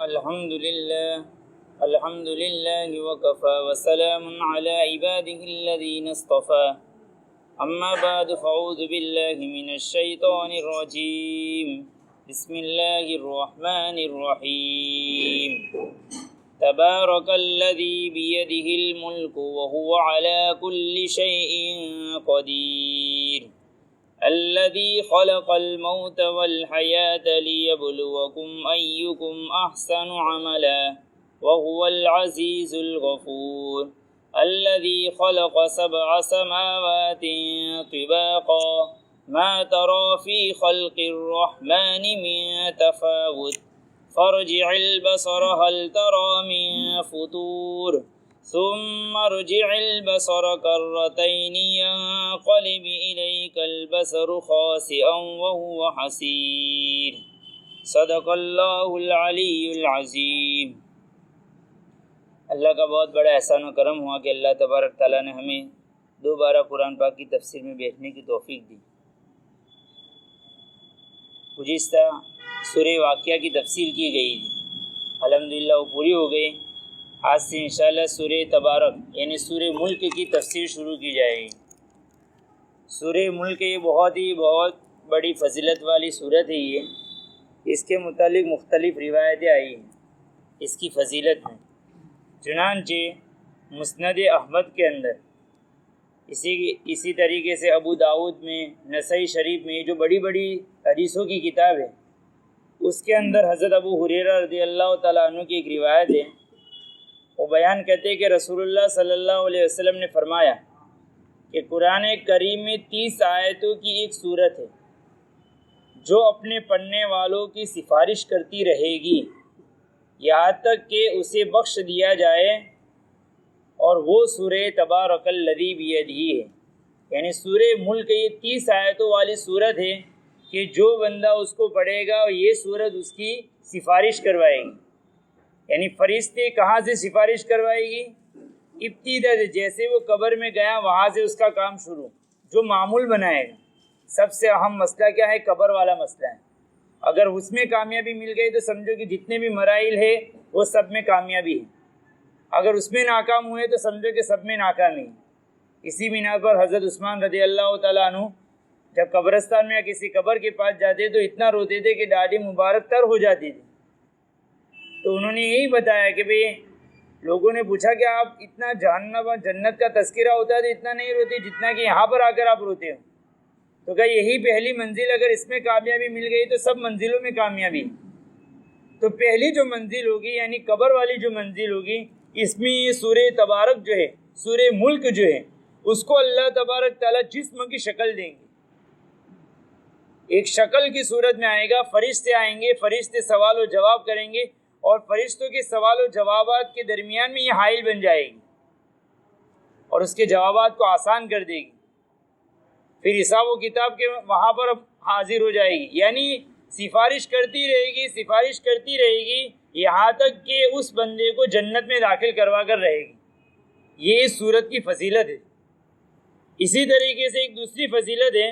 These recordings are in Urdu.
الحمد لله وكفى وسلام على عباده الذين اصطفى أما بعد فأعوذ بالله من الشيطان الرجيم بسم الله الرحمن الرحيم تبارك الذي بيده الملك وهو على كل شيء قدير الذي خلق الموت والحياة ليبلوكم أيكم أحسن عملا وهو العزيز الغفور الذي خلق 7 سماوات طباقا ما ترى في خلق الرحمن من تفاوت فارجع البصر هل ترى من فطور ثم ارجع البصر كرتين ينقلب إليك البصر خاسئا وهو حسير صدق اللہ العلی العظیم۔ اللہ کا بہت بڑا احسان و کرم ہوا کہ اللہ تبارک تعالیٰ نے ہمیں دوبارہ قرآن پاک کی تفسیر میں بیٹھنے کی توفیق دی۔ گزشتہ سورہ واقعہ کی تفسیر کی گئی تھی، الحمدللہ وہ پوری ہو گئی۔ آج سے انشاءاللہ سورہ تبارک یعنی سورہ ملک کی تفسیر شروع کی جائے گی۔ سورہ ملک یہ بہت بڑی فضیلت والی سورت ہے۔ یہ اس کے متعلق مختلف روایتیں آئی ہیں اس کی فضیلت میں، چنانچہ مسند احمد کے اندر، اسی طریقے سے ابو داؤد میں، نسائی شریف میں، جو بڑی بڑی حدیثوں کی کتاب ہے، اس کے اندر حضرت ابو ہریرہ رضی اللہ تعالیٰ عنہ کی ایک روایت ہے۔ وہ بیان کرتے کہ رسول اللہ صلی اللہ علیہ وسلم نے فرمایا کہ قرآن کریم میں 30 آیتوں کی ایک سورت ہے جو اپنے پڑھنے والوں کی سفارش کرتی رہے گی یہاں تک کہ اسے بخش دیا جائے، اور وہ سورہ تبارک الذی بیدہ ہے، یعنی سورہ ملک یہ 30 آیتوں والی سورت ہے کہ جو بندہ اس کو پڑھے گا یہ سورت اس کی سفارش کروائے گی۔ یعنی فرشتے کہاں سے سفارش کروائے گی؟ ابتدا سے، جیسے وہ قبر میں گیا وہاں سے اس کا کام شروع، جو معمول بنائے گا۔ سب سے اہم مسئلہ کیا ہے؟ قبر والا مسئلہ ہے۔ اگر اس میں کامیابی مل گئی تو سمجھو کہ جتنے بھی مراحل ہے وہ سب میں کامیابی ہے، اگر اس میں ناکام ہوئے تو سمجھو کہ سب میں ناکامی ہے۔ اسی بنا پر حضرت عثمان رضی اللہ تعالیٰ عنہ جب قبرستان میں یا کسی قبر کے پاس جاتے تو اتنا روتے تھے کہ داڑھی مبارک تر ہو جاتی تھی۔ تو انہوں نے یہی بتایا کہ بھئی لوگوں نے پوچھا کہ آپ اتنا جہنم اور جنت کا تذکرہ ہوتا ہے تو اتنا نہیں روتے جتنا کہ یہاں پر آ کر آپ روتے ہو۔ تو کہ یہی پہلی منزل، اگر اس میں کامیابی مل گئی تو سب منزلوں میں کامیابی۔ تو پہلی جو منزل ہوگی یعنی قبر والی جو منزل ہوگی، اس میں یہ سورہ تبارک جو ہے، سورہ ملک جو ہے، اس کو اللہ تبارک تعالیٰ جسم کی شکل دیں گے، ایک شکل کی صورت میں آئے گا۔ فرشتے آئیں گے، فرشتے سوال و جواب کریں گے، اور فرشتوں کے سوال و جوابات کے درمیان میں یہ حائل بن جائے گی اور اس کے جوابات کو آسان کر دے گی۔ پھر حساب و کتاب کے وہاں پر حاضر ہو جائے گی، یعنی سفارش کرتی رہے گی، سفارش کرتی رہے گی یہاں تک کہ اس بندے کو جنت میں داخل کروا کر رہے گی۔ یہ اس صورت کی فضیلت ہے۔ اسی طریقے سے ایک دوسری فضیلت ہے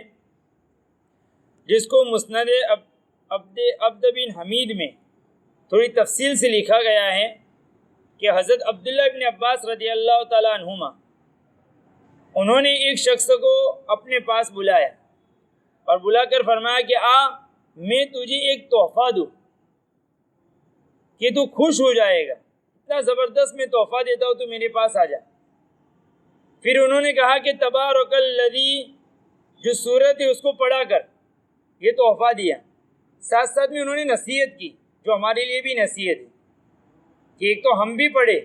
جس کو مسند عبد بن حمید میں تھوڑی تفصیل سے لکھا گیا ہے کہ حضرت عبداللہ بن عباس رضی اللہ تعالیٰ عنہما انہوں نے ایک شخص کو اپنے پاس بلایا اور بلا کر فرمایا کہ میں تجھے ایک تحفہ دوں کہ تو خوش ہو جائے گا، اتنا زبردست میں تحفہ دیتا ہوں، تو میرے پاس آ جا۔ پھر انہوں نے کہا کہ تبارک الذی جو صورت ہے اس کو پڑھا کر، یہ تحفہ دیا۔ ساتھ ساتھ میں انہوں نے نصیحت کی جو ہمارے لیے بھی نصیحت ہے کہ ایک تو ہم بھی پڑھے،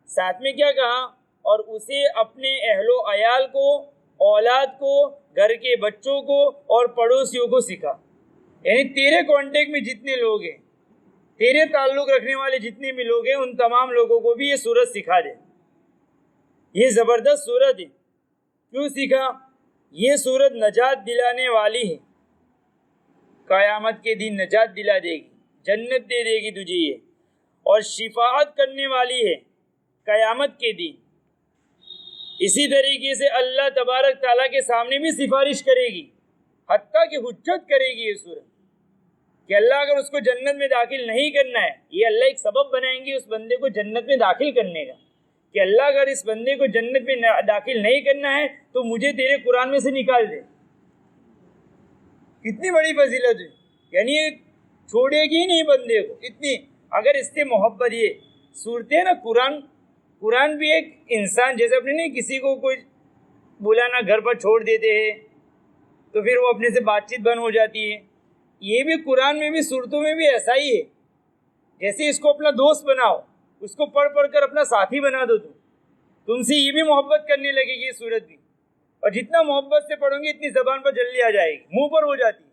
ساتھ میں کیا کہا، اور اسے اپنے اہل و عیال کو، اولاد کو، گھر کے بچوں کو اور پڑوسیوں کو سکھا۔ یعنی تیرے کانٹیکٹ میں جتنے لوگ ہیں، تیرے تعلق رکھنے والے جتنے بھی لوگ ہیں، ان تمام لوگوں کو بھی یہ سورت سکھا دے۔ یہ زبردست سورت ہے۔ کیوں سیکھا؟ یہ سورت نجات دلانے والی ہے، قیامت کے دن نجات دلا دے گی، جنت دے دے گی تجھے یہ، اور شفاعت کرنے والی ہے قیامت کے دن۔ اسی طریقے سے اللہ تبارک تعالیٰ کے سامنے بھی سفارش کرے گی، حتیٰ کہ حجت کرے گی یہ سورت۔ کہ اللہ اگر اس کو جنت میں داخل نہیں کرنا ہے، یہ اللہ ایک سبب بنائیں گے اس بندے کو جنت میں داخل کرنے کا، کہ اللہ اگر اس بندے کو جنت میں داخل نہیں کرنا ہے تو مجھے تیرے قرآن میں سے نکال دے۔ کتنی بڑی فضیلت ہے، یعنی چھوڑے گی نہیں بندے کو اتنی، اگر اس سے محبت، یہ صورتیں نا، قرآن بھی ایک انسان جیسے اپنے نہیں کسی کو کوئی بلانا گھر پر چھوڑ دیتے ہیں تو پھر وہ اپنے سے بات چیت بند ہو جاتی ہے، یہ بھی قرآن میں بھی صورتوں میں بھی ایسا ہی ہے، جیسے اس کو اپنا دوست بناؤ، اس کو پڑھ پڑھ کر اپنا ساتھی بنا دو، تم سے یہ بھی محبت کرنے لگے گی یہ صورت بھی، اور جتنا محبت سے پڑھو گے اتنی زبان پر جلدی آ جائے گی، منہ پر ہو جاتی ہے،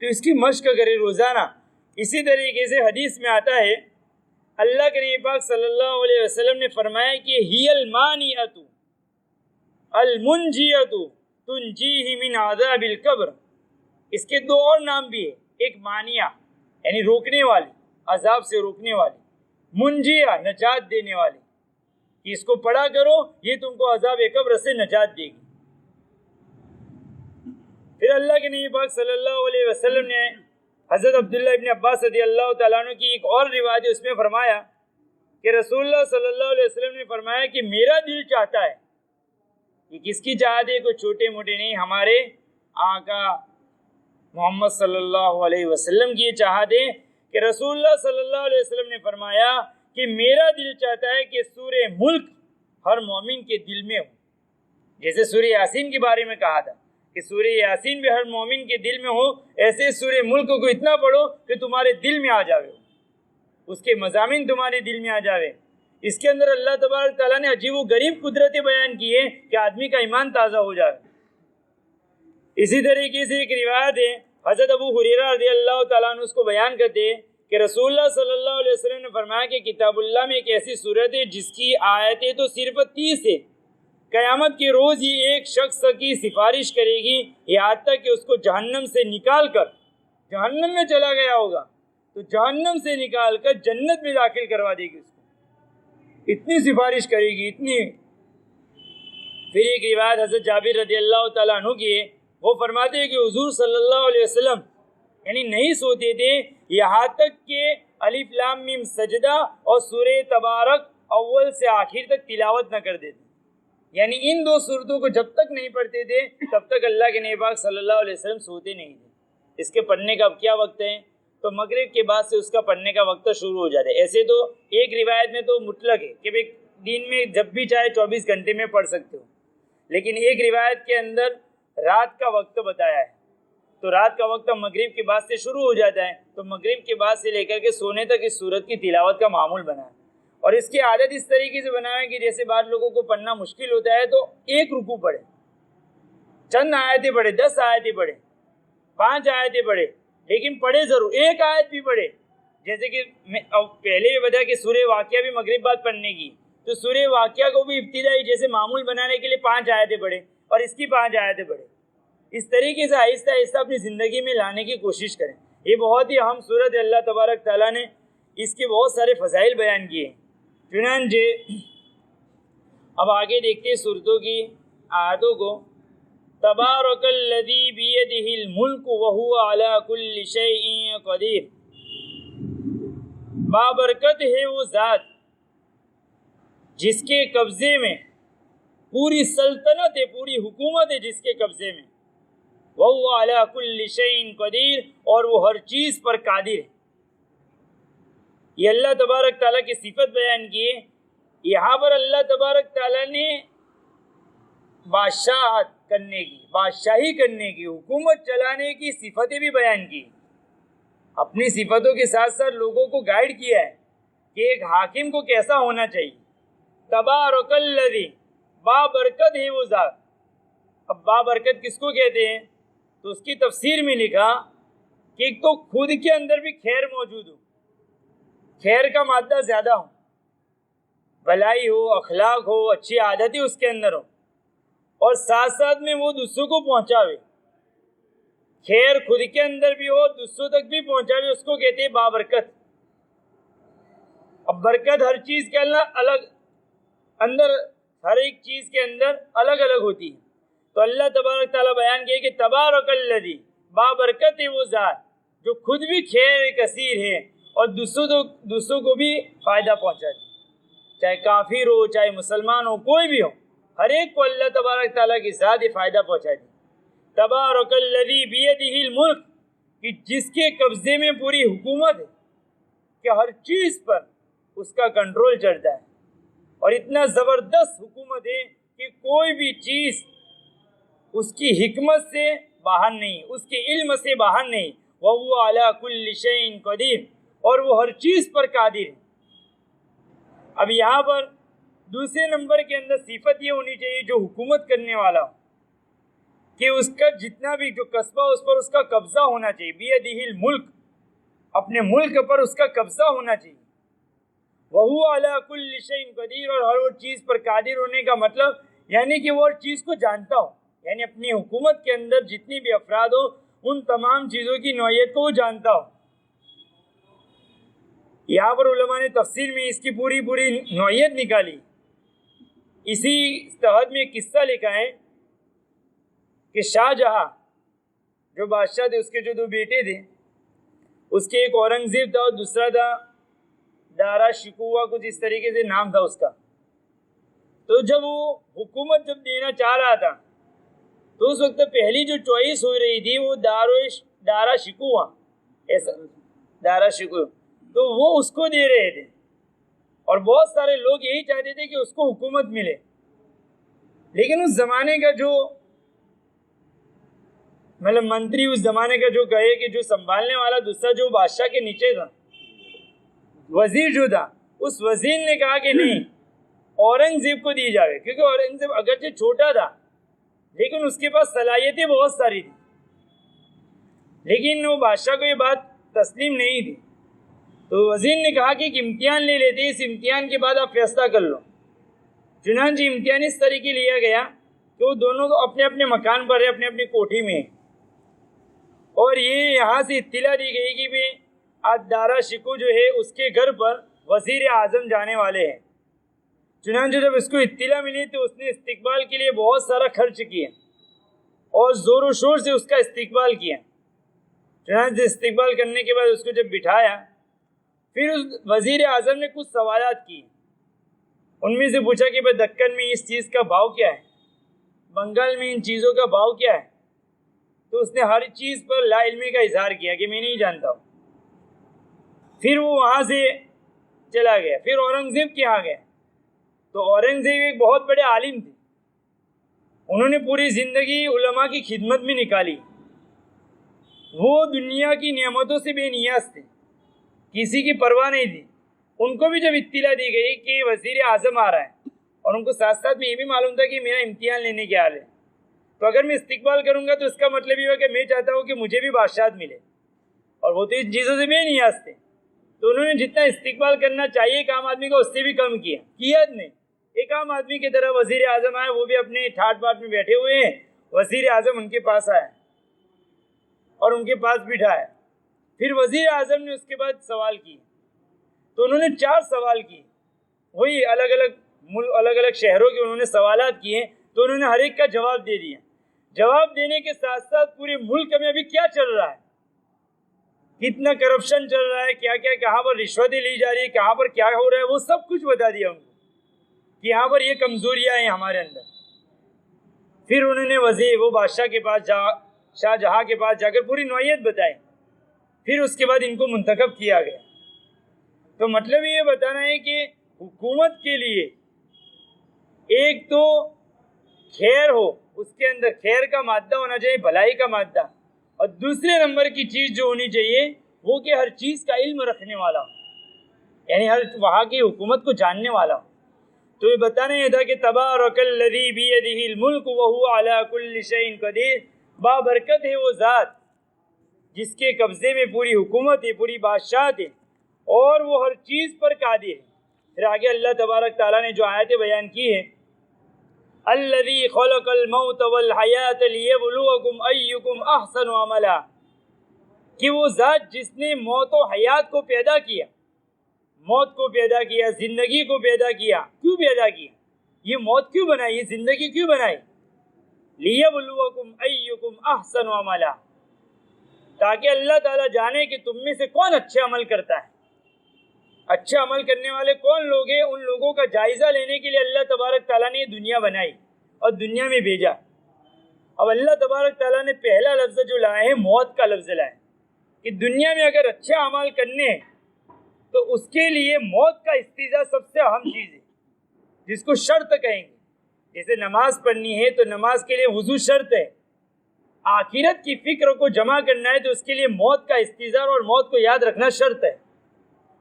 تو اس کی مشق کرے روزانہ۔ اسی طریقے سے حدیث میں آتا ہے اللہ کے نبی پاک صلی اللہ علیہ وسلم نے فرمایا کہ ہی المانیۃ المنجیۃ تنجیہ من عذاب القبر، اس کے دو اور نام بھی ہے، ایک مانیہ یعنی روکنے والی، عذاب سے روکنے والی، منجیہ نجات دینے والی، کہ اس کو پڑھا کرو یہ تم کو عذاب قبر سے نجات دے گی۔ پھر اللہ کے نبی پاک صلی اللہ علیہ وسلم نے حضرت عبداللہ ابن عباس رضی اللہ تعالیٰ عنہ کی ایک اور روایت ہے، اس میں فرمایا کہ رسول اللہ صلی اللہ علیہ وسلم نے فرمایا کہ میرا دل چاہتا ہے، یہ کس کی چاہت ہے، کوئی چھوٹے موٹے نہیں، ہمارے آقا محمد صلی اللہ علیہ وسلم کی یہ چاہت ہے کہ رسول اللہ صلی اللہ علیہ وسلم نے فرمایا کہ میرا دل چاہتا ہے کہ سورہ ملک ہر مومن کے دل میں ہو، جیسے سورہ یاسین کے بارے میں کہا تھا کہ سورہ یاسین بھی ہر مومن کے دل میں ہو، ایسے سورہ ملک کو اتنا پڑھو کہ تمہارے دل میں آ جاوے، اس کے مضامین تمہارے دل میں آ جاوے۔ اس کے اندر اللہ تبارک تعالیٰ نے عجیب و غریب قدرتیں بیان کی ہے کہ آدمی کا ایمان تازہ ہو جائے۔ اسی طریقے سے ایک روایت ہے، حضرت ابو ہریرہ رضی اللہ تعالیٰ عنہ اس کو بیان کرتے ہیں کہ رسول اللہ صلی اللہ علیہ وسلم نے فرمایا کہ کتاب اللہ میں ایک ایسی صورت ہے جس کی آیتیں تو صرف 30 ہے، قیامت کے روز یہ ایک شخص کی سفارش کرے گی یہاں تک کہ اس کو جہنم سے نکال کر، جہنم میں چلا گیا ہوگا تو جہنم سے نکال کر جنت میں داخل کروا دے گی، اس کو اتنی سفارش کرے گی، اتنی۔ پھر ایک روایت حضرت جابر رضی اللہ تعالیٰ عنہ کی ہے، وہ فرماتے ہیں کہ حضور صلی اللہ علیہ وسلم یعنی نہیں سوتے تھے یہاں تک کہ الف لام میم سجدہ اور سورہ تبارک اول سے آخر تک تلاوت نہ کر دیتے، یعنی ان دو سورتوں کو جب تک نہیں پڑھتے تھے تب تک اللہ کے نبی پاک صلی اللہ علیہ وسلم سوتے نہیں تھے۔ اس کے پڑھنے کا اب کیا وقت ہے، تو مغرب کے بعد سے اس کا پڑھنے کا وقت شروع ہو جاتا ہے۔ ایسے تو ایک روایت میں تو مطلق ہے کہ دن میں جب بھی چاہے 24 گھنٹے میں پڑھ سکتے ہو، لیکن ایک روایت کے اندر رات کا وقت بتایا ہے، تو رات کا وقت مغرب کے بعد سے شروع ہو جاتا ہے، تو مغرب کے بعد سے لے کر کے سونے تک اس سورت کی تلاوت کا معمول بنا ہے، اور اس کی عادت اس طریقے سے بنا ہے کہ جیسے بعض لوگوں کو پڑھنا مشکل ہوتا ہے تو ایک رکوع پڑھے، چند آیتیں پڑھے، 10 آیتیں پڑھے، 5 آیتیں پڑھے، لیکن پڑھے ضرور، ایک آیت بھی پڑھے۔ جیسے کہ میں پہلے یہ بتایا کہ سورہ واقعہ بھی مغرب بعد پڑھنے کی، تو سورہ واقعہ کو بھی ابتدائی جیسے معمول بنانے کے لیے 5 آیتیں پڑھے اور اس کی 5 آیتیں پڑھے، اس طریقے سے آہستہ آہستہ اپنی زندگی میں لانے کی کوشش کریں۔ یہ بہت ہی اہم صورت ہے، اللہ تبارک تعالیٰ نے اس کے بہت سارے فضائل بیان کیے ہیں۔ چنانچہ اب آگے دیکھتے ہیں صورتوں کی آیتوں کو۔ تبارک الذی بیدہ الملک وہو علی کل شیء قدیر، بابرکت ہے وہ ذات جس کے قبضے میں پوری سلطنت ہے، پوری حکومت ہے جس کے قبضے میں، وہو علی کل شیء قدیر، اور وہ ہر چیز پر قادر ہے۔ یہ اللہ تبارک تعالیٰ کی صفت بیان کی ہے۔ یہاں پر اللہ تبارک تعالیٰ نے بادشاہت کرنے کی، بادشاہی کرنے کی، حکومت چلانے کی صفتیں بھی بیان کی، اپنی صفتوں کے ساتھ ساتھ لوگوں کو گائیڈ کیا ہے کہ ایک حاکم کو کیسا ہونا چاہیے۔ تبارک الذی، بابرکت ہے وہ ذات۔ اب بابرکت کس کو کہتے ہیں، تو اس کی تفسیر میں لکھا کہ ایک تو خود کے اندر بھی خیر موجود ہو، خیر کا مادہ زیادہ ہو، بھلائی ہو، اخلاق ہو، اچھی عادتیں اس کے اندر ہو، اور ساتھ ساتھ میں وہ دوسروں کو پہنچاوے، خیر خود کے اندر بھی ہو، دوسروں تک بھی پہنچاوے، اس کو کہتے ہیں بابرکت۔ اب برکت ہر چیز کے اندر ہر ایک چیز کے اندر الگ الگ ہوتی ہے، تو اللہ تبارک تعالیٰ بیان کیے کہ تبارک الذی، بابرکت ہے وہ ذات جو خود بھی خیر کثیر ہے اور دوسروں کو بھی فائدہ پہنچاتی، چاہے کافر ہو چاہے مسلمان ہو کوئی بھی ہو، ہر ایک کو اللہ تبارک تعالیٰ کی ذات فائدہ پہنچاتی۔ تبارک الذی بیدہ الملک، کہ جس کے قبضے میں پوری حکومت ہے، کہ ہر چیز پر اس کا کنٹرول چلتا ہے، اور اتنا زبردست حکومت ہے کہ کوئی بھی چیز اس کی حکمت سے باہر نہیں، اس کے علم سے باہر نہیں۔ وَهُوَ عَلَى كُلِّ شَيْءٍ قَدِيرٌ، اور وہ ہر چیز پر قادر ہے۔ اب یہاں پر دوسرے نمبر کے اندر صفت یہ ہونی چاہیے جو حکومت کرنے والا ہو، کہ اس کا جتنا بھی جو قصبہ اس پر اس کا قبضہ ہونا چاہیے، بیدہ الملک، اپنے ملک پر اس کا قبضہ ہونا چاہیے۔ وَهُوَ عَلَى كُلِّ شَيْءٍ قَدِيرٌ، اور ہر وہ چیز پر قادر ہونے کا مطلب یعنی کہ وہ ہر چیز کو جانتا ہو، یعنی اپنی حکومت کے اندر جتنی بھی افراد ہو ان تمام چیزوں کی نوعیت کو وہ جانتا ہو۔ یہاں پر علماء نے تفسیر میں اس کی پوری نوعیت نکالی۔ اسی تحت میں ایک قصہ لکھا ہے کہ شاہ جہاں جو بادشاہ تھے، اس کے جو دو بیٹے تھے، اس کے ایک اورنگزیب تھا اور دوسرا تھا دارا شکوہ، کچھ اس طریقے سے نام تھا اس کا۔ تو جب وہ حکومت دینا چاہ رہا تھا تو اس وقت پہلی جو چوائس ہو رہی تھی وہ دارا شکوہ، ایسا دارا شکوہ، تو وہ اس کو دے رہے تھے، اور بہت سارے لوگ یہی چاہتے تھے کہ اس کو حکومت ملے۔ لیکن اس زمانے کا جو منتری، اس زمانے کا جو کہے کہ جو سنبھالنے والا دوسرا جو بادشاہ کے نیچے تھا، وزیر جو تھا، اس وزیر نے کہا کہ نہیں، اورنگزیب کو دی جائے، کیونکہ اورنگزیب اگرچہ چھوٹا تھا لیکن اس کے پاس صلاحیتیں بہت ساری تھی۔ لیکن وہ بادشاہ کو یہ بات تسلیم نہیں تھی، تو وزیر نے کہا کہ ایک امتحان لے لیتے، اس امتحان کے بعد آپ فیصلہ کر لو۔ چنانچہ امتحان اس طریقے لیا گیا کہ وہ دونوں اپنے اپنے مکان پر ہے، اپنے اپنی کوٹھی میں، اور یہ یہاں سے اطلاع دی گئی کہ بھی آج دارا شکو جو ہے اس کے گھر پر وزیر اعظم جانے والے ہیں۔ چنانچہ جب اس کو اطلاع ملی تو اس نے استقبال کے لیے بہت سارا خرچ کیا اور زور و شور سے اس کا استقبال کیا۔ چنانچہ استقبال کرنے کے بعد اس کو جب بٹھایا، پھر اس وزیر اعظم نے کچھ سوالات کیے۔ ان میں سے پوچھا کہ بھائی دکن میں اس چیز کا بھاؤ کیا ہے، بنگال میں ان چیزوں کا بھاؤ کیا ہے؟ تو اس نے ہر چیز پر لا علمی کا اظہار کیا کہ میں نہیں جانتا ہوں۔ پھر وہ وہاں سے چلا گیا، پھر اورنگزیب کے یہاں گیا، تو اورنگزیب ایک بہت بڑے عالم تھے، انہوں نے پوری زندگی علماء کی خدمت میں نکالی، وہ دنیا کی نعمتوں سے بے نیاز تھے، کسی کی پرواہ نہیں تھی۔ ان کو بھی جب اطلاع دی گئی کہ وزیر اعظم آ رہا ہے، اور ان کو ساتھ ساتھ میں یہ بھی معلوم تھا کہ میرا امتحان لینے کے حال ہے، تو اگر میں استقبال کروں گا تو اس کا مطلب یہ ہو کہ میں چاہتا ہوں کہ مجھے بھی بادشاہت ملے، اور وہ تو ان چیزوں سے بے نیاز تھے۔ تو انہوں نے جتنا استقبال کرنا چاہیے ایک عام آدمی کا اس سے بھی کم کیا نہیں۔ ایک عام آدمی کی طرح وزیر اعظم آئے، وہ بھی اپنے ٹھاٹ باٹ میں بیٹھے ہوئے ہیں، وزیر اعظم ان کے پاس آئے اور ان کے پاس بٹھایا۔ پھر وزیر اعظم نے اس کے بعد سوال کیے، تو انہوں نے 4 سوال کیے، وہی الگ الگ شہروں کے انہوں نے سوالات کیے، تو انہوں نے ہر ایک کا جواب دے دیا۔ جواب دینے کے ساتھ ساتھ پورے ملک میں ابھی کیا چل رہا ہے، کتنا کرپشن چل رہا ہے، کیا کہاں پر رشوتیں لی جا رہی ہے، کہاں پر کیا ہو رہا ہے، وہ سب کچھ بتا دیا ان کو کہ یہاں پر یہ کمزوریاں ہیں ہمارے اندر۔ پھر انہوں نے وہ بادشاہ کے پاس شاہ جہاں کے پاس جا کر پوری نوعیت بتائی، پھر اس کے بعد ان کو منتخب کیا گیا۔ تو مطلب یہ بتانا ہے کہ حکومت کے لیے ایک تو خیر ہو، اس کے اندر خیر کا مادہ ہونا چاہیے، بھلائی کا مادہ، اور دوسرے نمبر کی چیز جو ہونی چاہیے وہ کہ ہر چیز کا علم رکھنے والا ہو، یعنی ہر وہاں کی حکومت کو جاننے والا ہو۔ تو یہ بتانا یہ تھا کہ تبارک الذی بیدہ الملک وہو علی کل شیء قدیر، بابرکت ہے وہ ذات جس کے قبضے میں پوری حکومت ہے، پوری بادشاہت ہے، اور وہ ہر چیز پر قادر ہے۔ پھر آگے اللہ تبارک تعالیٰ نے جو آیتیں بیان کی ہے، الذی خلق الموت والحیات لیبلوکم ایکم احسن عملا، کہ وہ ذات جس نے موت و حیات کو پیدا کیا، موت کو پیدا کیا، زندگی کو پیدا کیا۔ کیوں پیدا کیا؟ یہ موت کیوں بنائی، یہ زندگی کیوں بنائی؟ لیبلوکم ایکم احسن عملا، تاکہ اللہ تعالیٰ جانے کہ تم میں سے کون اچھے عمل کرتا ہے. اچھے عمل کرنے والے کون لوگ ہیں، ان لوگوں کا جائزہ لینے کے لیے اللہ تبارک تعالیٰ نے یہ دنیا بنائی اور دنیا میں بھیجا. اب اللہ تبارک تعالیٰ نے پہلا لفظ جو لائے ہیں موت کا لفظ لائے کہ دنیا میں اگر اچھے اعمال کرنے ہیں تو اس کے لیے موت کا استیزا سب سے اہم چیز ہے، جس کو شرط کہیں گے. جیسے نماز پڑھنی ہے تو نماز کے لیے وضو شرط ہے. آخرت کی فکر کو جمع کرنا ہے تو اس کے لیے موت کا استحضار اور موت کو یاد رکھنا شرط ہے.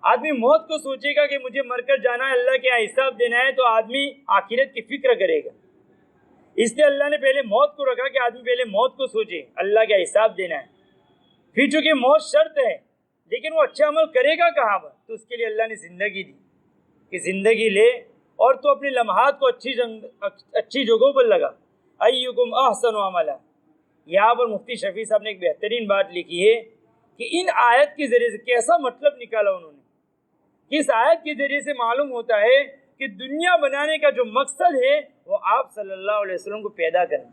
آدمی موت کو سوچے گا کہ مجھے مر کر جانا ہے، اللہ کے حساب دینا ہے، تو آدمی آخرت کی فکر کرے گا. اس لیے اللہ نے پہلے موت کو رکھا کہ آدمی پہلے موت کو سوچے، اللہ کا حساب دینا ہے. پھر چونکہ موت شرط ہے لیکن وہ اچھا عمل کرے گا کہاں پر، تو اس کے لیے اللہ نے زندگی دی کہ زندگی لے اور تو اپنے لمحات کو اچھی جگہوں پر لگا. ایکم احسن عملا. یہاں پر مفتی شفیع صاحب نے ایک بہترین بات لکھی ہے کہ ان آیت کے ذریعے سے کیسا مطلب نکالا انہوں نے. اس آیت کے ذریعے سے معلوم ہوتا ہے کہ دنیا بنانے کا جو مقصد ہے وہ آپ صلی اللہ علیہ وسلم کو پیدا کرنا.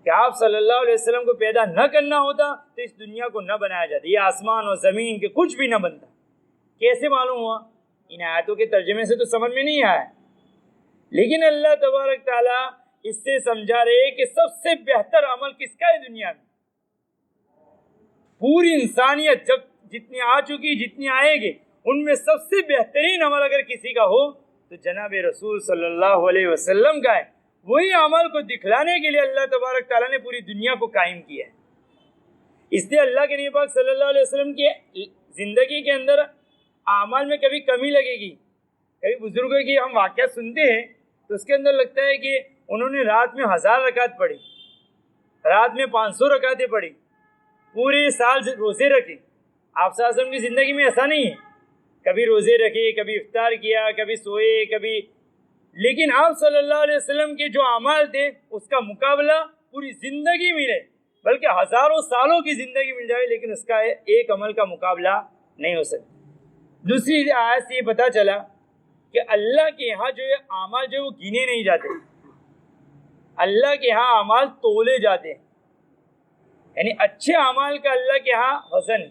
کہ آپ صلی اللہ علیہ وسلم کو پیدا نہ کرنا ہوتا تو اس دنیا کو نہ بنایا جاتا، یہ آسمان اور زمین کے کچھ بھی نہ بنتا. کیسے معلوم ہوا؟ ان آیتوں کے ترجمے سے تو سمجھ میں نہیں آیا، لیکن اللہ تبارک تعالیٰ اس سے سمجھا رہے کہ سب سے بہتر عمل کس کا ہے دنیا میں. پوری انسانیت جب جتنی آ چکی جتنی آئے گی ان میں سب سے بہترین عمل اگر کسی کا ہو تو جناب رسول صلی اللہ علیہ وسلم کا ہے. وہی عمل کو دکھلانے کے لیے اللہ تبارک تعالیٰ نے پوری دنیا کو قائم کیا ہے. اس لیے اللہ کے نبی پاک صلی اللہ علیہ وسلم کی زندگی کے اندر اعمال میں کبھی کمی لگے گی. کبھی بزرگوں کی ہم واقعات سنتے ہیں تو اس کے اندر لگتا ہے کہ انہوں نے رات میں 1000 رکعت پڑھی، رات میں 500 رکعتیں پڑھی، پورے سال روزے رکھے. آپ صلی اللہ علیہ وسلم کی زندگی میں ایسا نہیں ہے، کبھی روزے رکھے، کبھی افطار کیا، کبھی سوئے، کبھی. لیکن آپ صلی اللہ علیہ وسلم کے جو اعمال تھے اس کا مقابلہ پوری زندگی ملے، بلکہ ہزاروں سالوں کی زندگی مل جائے لیکن اس کا ایک عمل کا مقابلہ نہیں ہو سکتا. دوسری آیت سے یہ پتہ چلا کہ اللہ کے یہاں جو اعمال جو وہ گنے نہیں جاتے، اللہ کے یہاں اعمال تولے جاتے ہیں. یعنی اچھے اعمال کا اللہ کے یہاں وزن.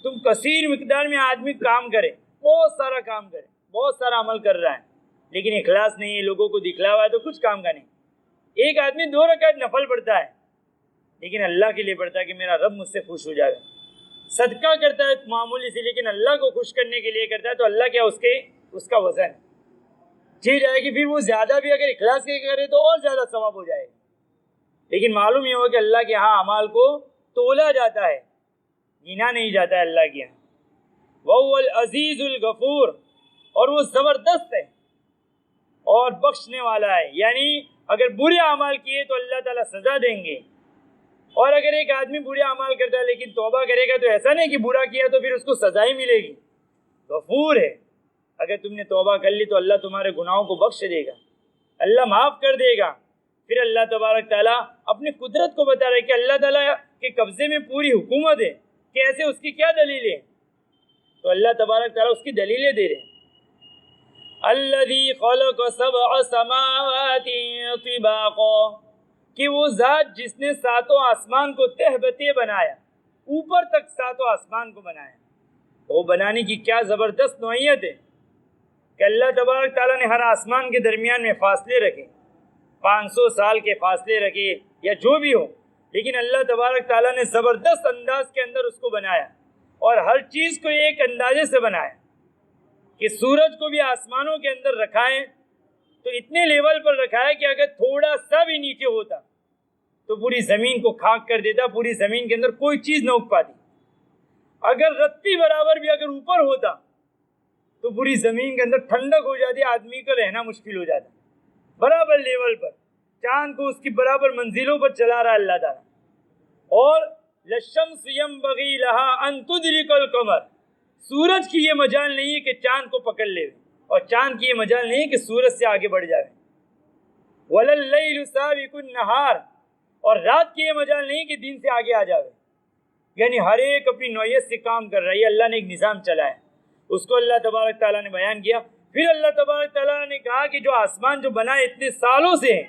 تم کثیر مقدار میں آدمی کام کرے، بہت سارا کام کرے، بہت سارا عمل کر رہا ہے لیکن اخلاص نہیں ہے، لوگوں کو دکھلاوا ہے تو کچھ کام کا نہیں. ایک آدمی 2 رکعت نفل پڑھتا ہے لیکن اللہ کے لیے پڑھتا ہے کہ میرا رب مجھ سے خوش ہو جائے گا. صدقہ کرتا ہے معمولی سے لیکن اللہ کو خوش کرنے کے لیے کرتا ہے، تو اللہ کیا اس کا وزن چیز جائے گی. پھر وہ زیادہ بھی اگر اخلاص کے کرے تو اور زیادہ ثواب ہو جائے گا. لیکن معلوم یہ ہو کہ اللہ کے ہاں اعمال کو تولا جاتا ہے، گنا نہیں جاتا ہے اللہ کے یہاں. وَهُوَ الْعَزِيزُ الْغَفُورُ. اور وہ زبردست ہے اور بخشنے والا ہے. یعنی اگر برے اعمال کیے تو اللہ تعالیٰ سزا دیں گے، اور اگر ایک آدمی برے اعمال کرتا ہے لیکن توبہ کرے گا تو ایسا نہیں کہ برا کیا تو پھر اس کو سزا ہی ملے گی. غفور ہے، اگر تم نے توبہ کر لی تو اللہ تمہارے گناہوں کو بخش دے گا، اللہ معاف کر دے گا. پھر اللہ تبارک تعالیٰ اپنی قدرت کو بتا رہے کہ اللہ تعالیٰ کے قبضے میں پوری حکومت ہے. کیسے؟ اس کی کیا دلیل ہے؟ تو اللہ تبارک تعالیٰ اس کی دلیلیں دے رہے ہیں. الذی خلق 7 سماوات طباقا. کہ وہ ذات جس نے 7 آسمان کو تہ بتہ بنایا، اوپر تک 7 آسمان کو بنایا. وہ بنانے کی کیا زبردست نوعیت ہے کہ اللہ تبارک تعالیٰ نے ہر آسمان کے درمیان میں فاصلے رکھے، 500 سال کے فاصلے رکھے یا جو بھی ہو، لیکن اللہ تبارک تعالیٰ نے زبردست انداز کے اندر اس کو بنایا اور ہر چیز کو ایک اندازے سے بنایا کہ سورج کو بھی آسمانوں کے اندر رکھا ہے تو اتنے لیول پر رکھا ہے کہ اگر تھوڑا سا بھی نیچے ہوتا تو پوری زمین کو خاک کر دیتا، پوری زمین کے اندر کوئی چیز نہ اگ پاتی. اگر رتی برابر بھی اگر اوپر ہوتا تو پوری زمین کے اندر ٹھنڈک ہو جاتی، آدمی کو رہنا مشکل ہو جاتا. برابر لیول پر چاند کو اس کی برابر منزلوں پر چلا رہا اللہ تعالیٰ. اور لَلشَّمْسُ يَنبَغِي لَهَا أَن تُدْرِكَ الْقَمَرَ. سورج کی یہ مجال نہیں ہے کہ چاند کو پکڑ لے، اور چاند کی یہ مجال نہیں ہے کہ سورج سے آگے بڑھ جائے. وَلَا اللَّيْلُ سَابِقُ النَّهَارِ. اور رات کی یہ مجال نہیں کہ دن سے آگے آ جائے. یعنی ہر ایک اپنی نوعیت سے کام کر رہا ہے. اللہ نے ایک نظام چلایا، اس کو اللہ تبارک تعالیٰ نے بیان کیا. پھر اللہ تبارک تعالیٰ نے کہا کہ جو آسمان جو بنا ہے اتنے سالوں سے ہیں،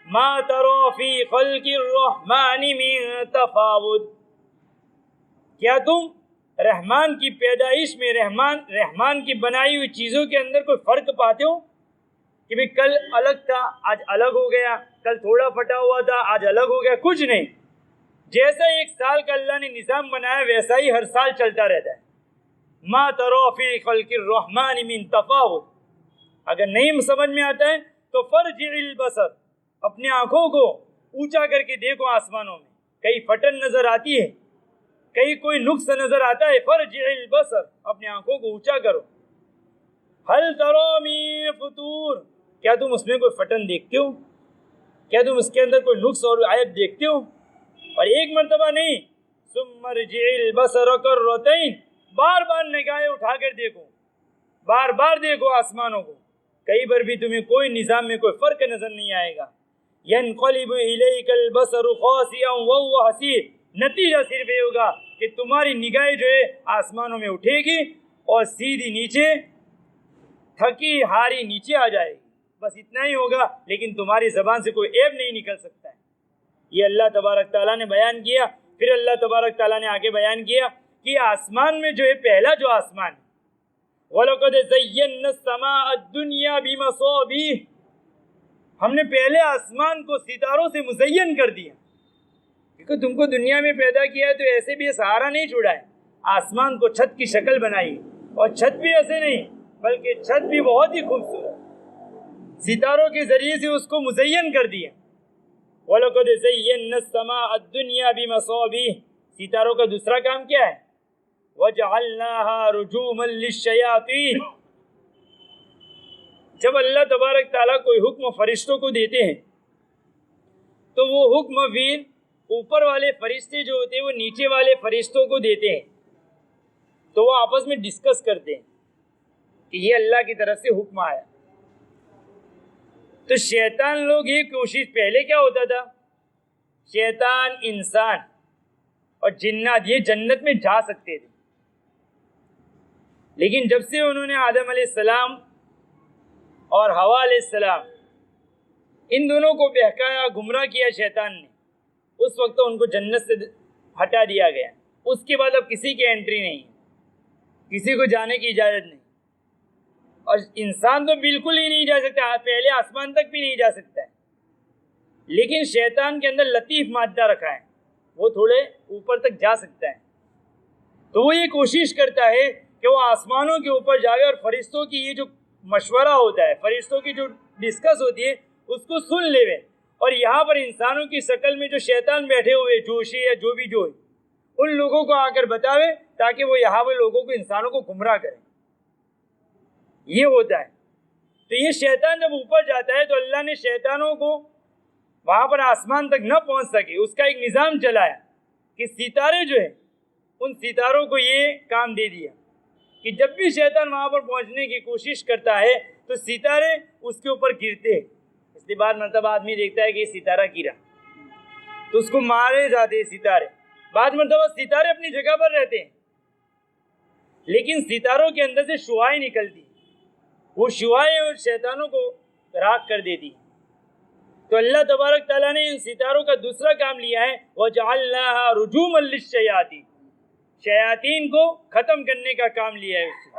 مَا تَرَى فِي خَلْقِ الرَّحْمَنِ مِن تَفَاوُتٍ. کیا تم رحمان کی پیدائش میں رحمان کی بنائی ہوئی چیزوں کے اندر کوئی فرق پاتے ہو کہ بھی کل الگ تھا آج الگ ہو گیا، کل تھوڑا پھٹا ہوا تھا آج الگ ہو گیا؟ کچھ نہیں، جیسا ایک سال کا اللہ نے نظام بنایا ویسا ہی ہر سال چلتا رہتا ہے۔ ما ترى فی خلق الرحمن من تفاوت۔ اگر نہیں سمجھ میں آتا ہے تو فرجع البصر، اپنے آنکھوں کو اونچا کر کے دیکھو آسمانوں میں، کہیں پھٹن نظر آتی ہے، کہیں کوئی نقص نظر آتا ہے؟ فرجع البصر، اپنے آنکھوں کو اونچا کرو۔ هل ترى من فطور، کیا تم اس میں کوئی پھٹن دیکھتے ہو؟ کیا تم اس کے اندر کوئی نقص اور عیب دیکھتے ہو؟ اور ایک مرتبہ نہیں، ثم ارجع البصر کرتين، بار بار نگاہیں اٹھا کر دیکھو، بار بار دیکھو آسمانوں کو، کئی بار بھی تمہیں کوئی نظام میں کوئی فرق نظر نہیں آئے گا۔ ينقلب إليك البصر خاسئا وهو حسير، نتیجہ صرف یہ ہوگا کہ تمہاری نگاہیں جو ہے آسمانوں میں اٹھے گی اور سیدھی نیچے تھکی ہاری نیچے آ جائے گی، بس اتنا ہی ہوگا، لیکن تمہاری زبان سے کوئی عیب نہیں نکل سکتا ہے۔ یہ اللہ تبارک تعالیٰ نے بیان کیا۔ پھر اللہ تبارک تعالیٰ نے آگے بیان کیا کہ آسمان میں جو ہے پہلا جو آسمان، وَلَقَدْ زَيَّنَّا السَّمَاءَ الدُّنْيَا بِمَصَابِيحَ، ہم نے پہلے آسمان کو ستاروں سے مزین کر دیا، کیونکہ تم کو دنیا میں پیدا کیا ہے تو ایسے بھی سہارا نہیں چھوڑا ہے، آسمان کو چھت کی شکل بنائی، اور چھت بھی ایسے نہیں بلکہ چھت بھی بہت ہی خوبصورت، ستاروں کے ذریعے سے اس کو مزین کر دیا۔ وَلَقَدْ زَيَّنَّا السَّمَاءَ الدُّنْيَا بِمَصَابِيحَ، ستاروں کا دوسرا کام کیا ہے؟ وَجَعَلْنَاهَا رُجُومًا لِلشَّيَاطِينِ، جب اللہ تبارک تعالیٰ کوئی حکم فرشتوں کو دیتے ہیں تو وہ حکم پھر اوپر والے فرشتے جو ہوتے ہیں وہ نیچے والے فرشتوں کو دیتے ہیں، تو وہ آپس میں ڈسکس کرتے ہیں کہ یہ اللہ کی طرف سے حکم آیا۔ تو شیطان لوگ یہ کوشش، پہلے کیا ہوتا تھا، شیطان، انسان اور جنات یہ جنت میں جا سکتے تھے، لیکن جب سے انہوں نے آدم علیہ السلام اور حوا علیہ السلام ان دونوں کو بہکایا، گمراہ کیا شیطان نے، اس وقت ان کو جنت سے ہٹا دیا گیا۔ اس کے بعد اب کسی کی انٹری نہیں، کسی کو جانے کی اجازت نہیں، اور انسان تو بالکل ہی نہیں جا سکتا، پہلے آسمان تک بھی نہیں جا سکتا ہے، لیکن شیطان کے اندر لطیف مادہ رکھا ہے، وہ تھوڑے اوپر تک جا سکتا ہے، تو وہ یہ کوشش کرتا ہے کہ وہ آسمانوں کے اوپر جائے اور فرشتوں کی یہ جو مشورہ ہوتا ہے، فرشتوں کی جو ڈسکس ہوتی ہے اس کو سن لے، اور یہاں پر انسانوں کی شکل میں جو شیطان بیٹھے ہوئے جوشی یا جو بھی جو ہے ان لوگوں کو آ کر بتاوے تاکہ وہ یہاں پر لوگوں کو، انسانوں کو گمراہ کریں۔ یہ ہوتا ہے۔ تو یہ شیطان جب اوپر جاتا ہے تو اللہ نے شیطانوں کو وہاں پر آسمان تک نہ پہنچ سکے، اس کا ایک نظام چلایا کہ ستارے جو ہیں ان ستاروں کو یہ کام دے دیا کہ جب بھی شیطان وہاں پر پہنچنے کی کوشش کرتا ہے تو ستارے اس کے اوپر گرتے ہیں۔ اس لیے بعض مرتبہ آدمی دیکھتا ہے کہ یہ ستارہ گرا تو اس کو مارے جاتے ہیں ستارے، بعض مرتبہ ستارے اپنی جگہ پر رہتے ہیں لیکن ستاروں کے اندر سے شعاعیں نکلتی، وہ شعاعیں اور شیطانوں کو راکھ کر دیتی۔ تو اللہ تبارک تعالیٰ نے ان ستاروں کا دوسرا کام لیا ہے، وَجَعَلْنَاهَا رُجُومًا لِلشَّيَاطِينِ، شیاطین کو ختم کرنے کا کام لیا ہے اس سے۔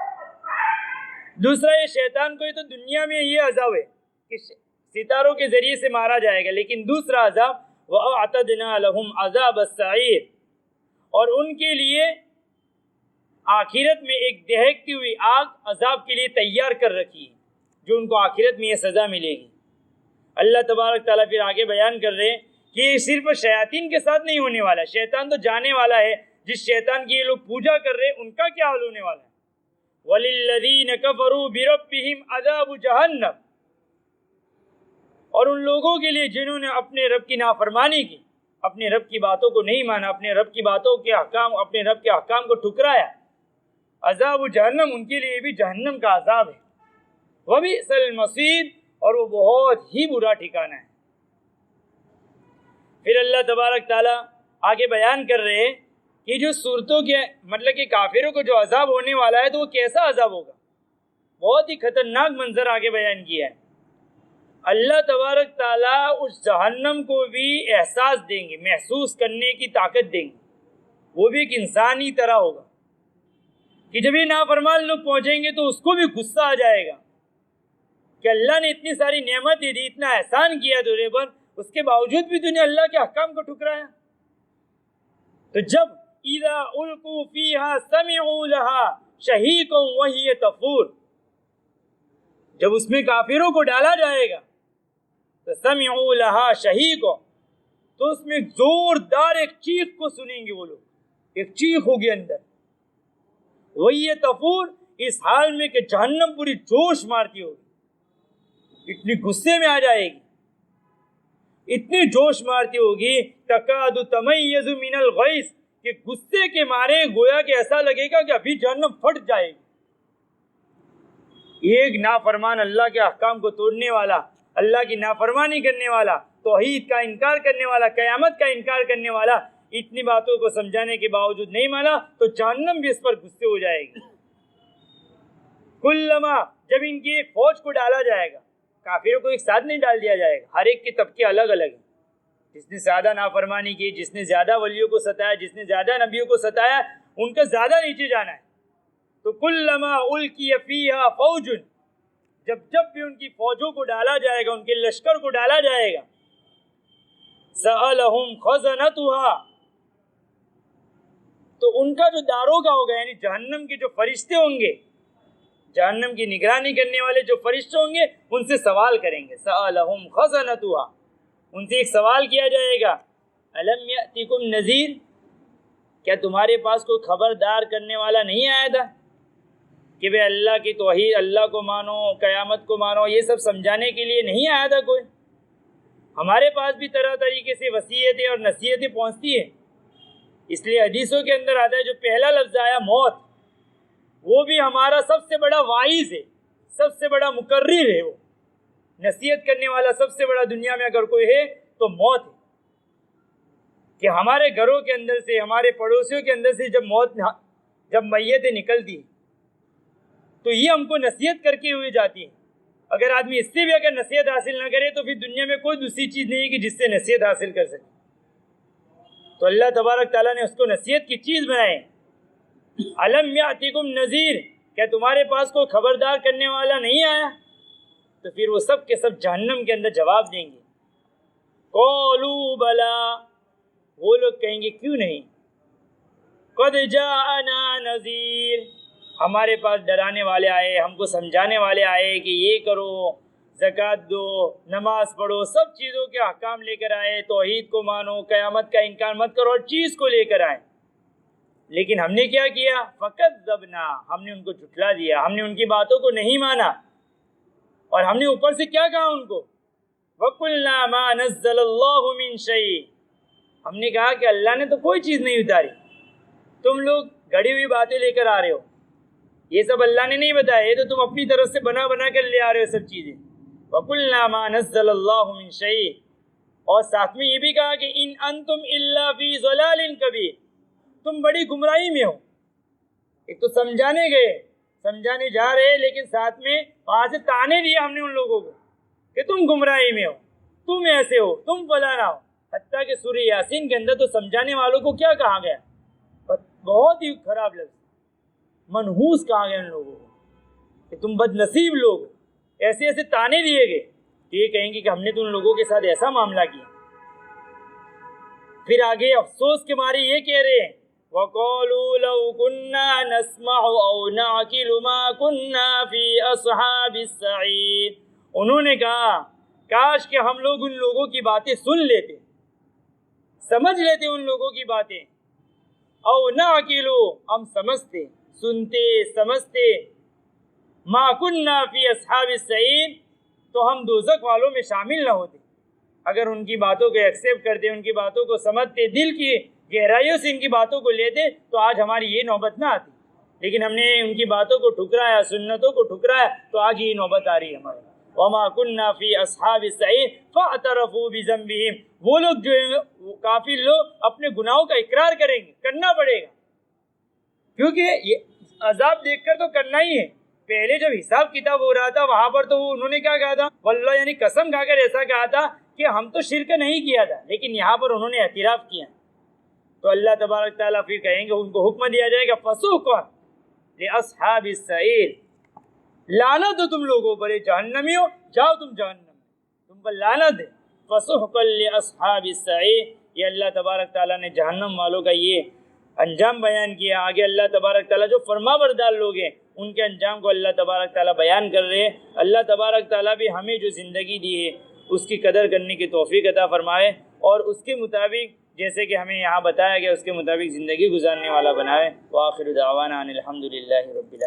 دوسرا یہ شیطان کو یہ تو دنیا میں یہ عذاب ہے کہ ستاروں کے ذریعے سے مارا جائے گا، لیکن دوسرا عذاب وَأَعْتَدْنَا لَهُمْ عَذَابَ السَّعِيرِ، اور ان کے لیے آخرت میں ایک دہکتی ہوئی آگ عذاب کے لیے تیار کر رکھی ہے، جو ان کو آخرت میں یہ سزا ملے گی۔ اللہ تبارک تعالیٰ پھر آگے بیان کر رہے ہیں کہ یہ صرف شیاطین کے ساتھ نہیں ہونے والا، شیطان تو جانے والا ہے، جس شیطان کی یہ لوگ پوجا کر رہے ہیں ان کا کیا حال ہونے والا ہے۔ وَلِلَّذِينَ كَفَرُوا بِرَبِّهِمْ عَذَابُ جَهَنَّمَ، اور ان لوگوں کے لیے جنہوں نے اپنے رب کی نافرمانی کی، اپنے رب کی باتوں کو نہیں مانا، اپنے رب کی باتوں کے احکام، اپنے رب کے احکام کو ٹھکرایا، عذاب جہنم، ان کے لیے بھی جہنم کا عذاب ہے۔ وَبِئْسَ الْمَصِيرُ، اور وہ بہت ہی برا ٹھکانہ ہے۔ پھر اللہ تبارک تعالیٰ آگے بیان کر رہے ہیں کہ جو صورتوں کے مطلب کہ کافروں کو جو عذاب ہونے والا ہے تو وہ کیسا عذاب ہوگا، بہت ہی خطرناک منظر آگے بیان کیا ہے۔ اللہ تبارک تعالیٰ اس جہنم کو بھی احساس دیں گے، محسوس کرنے کی طاقت دیں گے وہ بھی ایک انسانی طرح ہوگا کہ جب یہ نافرمان لوگ پہنچیں گے تو اس کو بھی غصہ آ جائے گا کہ اللہ نے اتنی ساری نعمتیں دی، اتنا احسان کیا تجھے پر، اس کے باوجود بھی تو نے اللہ کے احکام کو ٹھکرایا۔ تو جب اذا القوا فیہا سمعوا لہا شہیقا وہی تفور، جب اس میں کافروں کو ڈالا جائے گا تو سمعوا لہا شہیقا، تو اس میں زوردار ایک چیخ کو سنیں گے وہ لوگ، ایک چیخ ہوگی اندر، وہی تفور، اس حال میں کہ جہنم پوری جوش مارتی ہوگی، اتنی غصے میں آ جائے گی، اتنی جوش مارتی ہوگی، تکاد تمیز من الغیظ، کہ غصے کے مارے گویا کہ ایسا لگے گا کہ ابھی جہنم پھٹ جائے گی۔ ایک نافرمان اللہ کے احکام کو توڑنے والا، اللہ کی نافرمانی کرنے والا، توحید کا انکار کرنے والا، قیامت کا انکار کرنے والا، اتنی باتوں کو سمجھانے کے باوجود نہیں مانا تو جہنم بھی اس پر غصے ہو جائے گی۔ کلما، جب ان کی ایک فوج کو ڈالا جائے گا، کافروں کو ایک ساتھ نہیں ڈال دیا جائے گا، ہر ایک کے طبقے الگ الگ ہیں، جس نے زیادہ نافرمانی کی، جس نے زیادہ ولیوں کو ستایا، جس نے زیادہ نبیوں کو ستایا، ان کا زیادہ نیچے جانا ہے۔ تو کلما القی فیہا فوج، جب بھی ان کی فوجوں کو ڈالا جائے گا، ان کے لشکر کو ڈالا جائے گا، سألہم خزنتہا، تو ان کا جو داروغہ ہوگا، یعنی جہنم کے جو فرشتے ہوں گے، جہنم کی نگرانی کرنے والے جو فرشتے ہوں گے، ان سے سوال کریں گے، سألہم خزنتہا، ان سے ایک سوال کیا جائے گا، الم یأتکم نذیر، کیا تمہارے پاس کوئی خبردار کرنے والا نہیں آیا تھا کہ بھئی اللہ کی توحید، اللہ کو مانو، قیامت کو مانو، یہ سب سمجھانے کے لیے نہیں آیا تھا کوئی؟ ہمارے پاس بھی طرح طریقے سے وصیتیں اور نصیحتیں پہنچتی ہیں، اس لیے حدیثوں کے اندر آتا ہے جو پہلا لفظ آیا موت، وہ بھی ہمارا سب سے بڑا واعظ ہے، سب سے بڑا مقرر ہے، وہ نصیحت کرنے والا سب سے بڑا دنیا میں اگر کوئی ہے تو موت ہے، کہ ہمارے گھروں کے اندر سے، ہمارے پڑوسیوں کے اندر سے جب میتیں نکلتی ہیں تو یہ ہم کو نصیحت کر کے ہوئی جاتی ہے۔ اگر آدمی اس سے بھی اگر نصیحت حاصل نہ کرے تو پھر دنیا میں کوئی دوسری چیز نہیں ہے کہ جس سے نصیحت حاصل کر سکے، تو اللہ تبارک تعالیٰ نے اس کو نصیحت کی چیز بنائے۔ الم یأتکم نذیر، کیا تمہارے پاس کوئی خبردار کرنے والا نہیں آیا؟ تو پھر وہ سب کے سب جہنم کے اندر جواب دیں گے، قولوا بلا، وہ لوگ کہیں گے کیوں نہیں، قد جاءنا نذیر، ہمارے پاس ڈرانے والے آئے، ہم کو سمجھانے والے آئے کہ یہ کرو، زکوٰۃ دو، نماز پڑھو، سب چیزوں کے احکام لے کر آئے، توحید کو مانو، قیامت کا انکار مت کرو، ہر چیز کو لے کر آئے، لیکن ہم نے کیا کیا، فکذبنا، ہم نے ان کو جھٹلا دیا، ہم نے ان کی باتوں کو نہیں مانا، اور ہم نے اوپر سے کیا کہا ان کو، وَقُلْنَا مَا نَزَّلَ اللَّهُ مِن شَيْءٍ، ہم نے کہا کہ اللہ نے تو کوئی چیز نہیں اتاری، تم لوگ گھڑی ہوئی باتیں لے کر آ رہے ہو، یہ سب اللہ نے نہیں بتایا، یہ تو تم اپنی طرف سے بنا بنا کر لے آ رہے ہو سب چیزیں۔ وَقُلْنَا مَا نَزَّلَ اللَّهُ مِن شَيْءٍ، اور ساتھ میں یہ بھی کہا کہ إِنْ أَنْتُمْ إِلَّا فِي ضَلَالٍ كَبِيرٍ، تم بڑی گمراہی میں ہو۔ ایک تو سمجھانے گئے، سمجھانے جا رہے، لیکن ساتھ میں وہاں سے تانے دیے ہم نے ان لوگوں کو کہ تم گمراہی میں ہو، تم ایسے ہو، تم فلانا ہو، حتیٰ کہ سورہ یاسین کے اندر تو سمجھانے والوں کو کیا کہا گیا، بہت ہی خراب لفظ، منحوس کہا گیا ان لوگوں کو کہ تم بد نصیب لوگ، ایسے ایسے تانے دیے گئے کہ یہ کہیں گے کہ ہم نے تو ان لوگوں کے ساتھ ایسا معاملہ کیا۔ پھر آگے افسوس کے مارے یہ کہہ رہے ہیں، وَقَالُوا لَوْ كُنَّا نَسْمَعُ أَوْ نَعْقِلُ مَا كُنَّا فِي أَصْحَابِ السَّعِيرِ، انہوں نے کہا کاش کہ ہم لوگ ان لوگوں کی باتیں سن لیتے، سمجھ لیتے ان لوگوں کی باتیں، او نعقل، ہم سمجھتے، سنتے، سمجھتے، ما كنا فی اصحاب السعیر، تو ہم دوزخ والوں میں شامل نہ ہوتے۔ اگر ان کی باتوں کو ایکسیپٹ کرتے، ان کی باتوں کو سمجھتے، دل کی گہرائیوں سے ان کی باتوں کو لیتے تو آج ہماری یہ نوبت نہ آتی، لیکن ہم نے ان کی باتوں کو ٹھکرایا، سنتوں کو ٹھکرایا، تو آج یہ نوبت آ رہی ہے ہمارے۔ وما كنا فی اصحاب السعیر فاعترفوا بذنبہم، وہ لوگ جو ہیں کافر لوگ اپنے گناہوں کا اقرار کریں گے، کرنا پڑے گا، کیونکہ یہ عذاب دیکھ کر تو کرنا ہی ہے۔ پہلے جب حساب کتاب ہو رہا تھا وہاں پر تو انہوں نے کیا کہا تھا، واللہ یعنی قسم کھا کر ایسا کہا تھا کہ ہم تو شرک نہیں کیا تھا، لیکن یہاں پر انہوں نے اعتراف کیا تو اللہ تبارک تعالیٰ پھر کہیں گے، ان کو حکم دیا جائے گا فسوقا لاصحاب السعیر، لعنت ہے تم لوگوں پر، جہنمیوں جاؤ تم جہنم میں، تم پر لعنت ہے۔ فسحقا لاصحاب السعیر، یہ اللہ تبارک تعالیٰ نے جہنم والوں کا یہ انجام بیان کیا۔ آگے اللہ تبارک تعالیٰ جو فرما بردار لوگ ہیں ان کے انجام کو اللہ تبارک تعالیٰ بیان کر رہے ہیں۔ اللہ تبارک تعالیٰ بھی ہمیں جو زندگی دی ہے اس کی قدر کرنے کی توفیق عطا فرمائے، اور اس کے مطابق جیسے کہ ہمیں یہاں بتایا گیا اس کے مطابق زندگی گزارنے والا بنائے۔ وآخر دعوانا ان الحمد للہ رب العالمین۔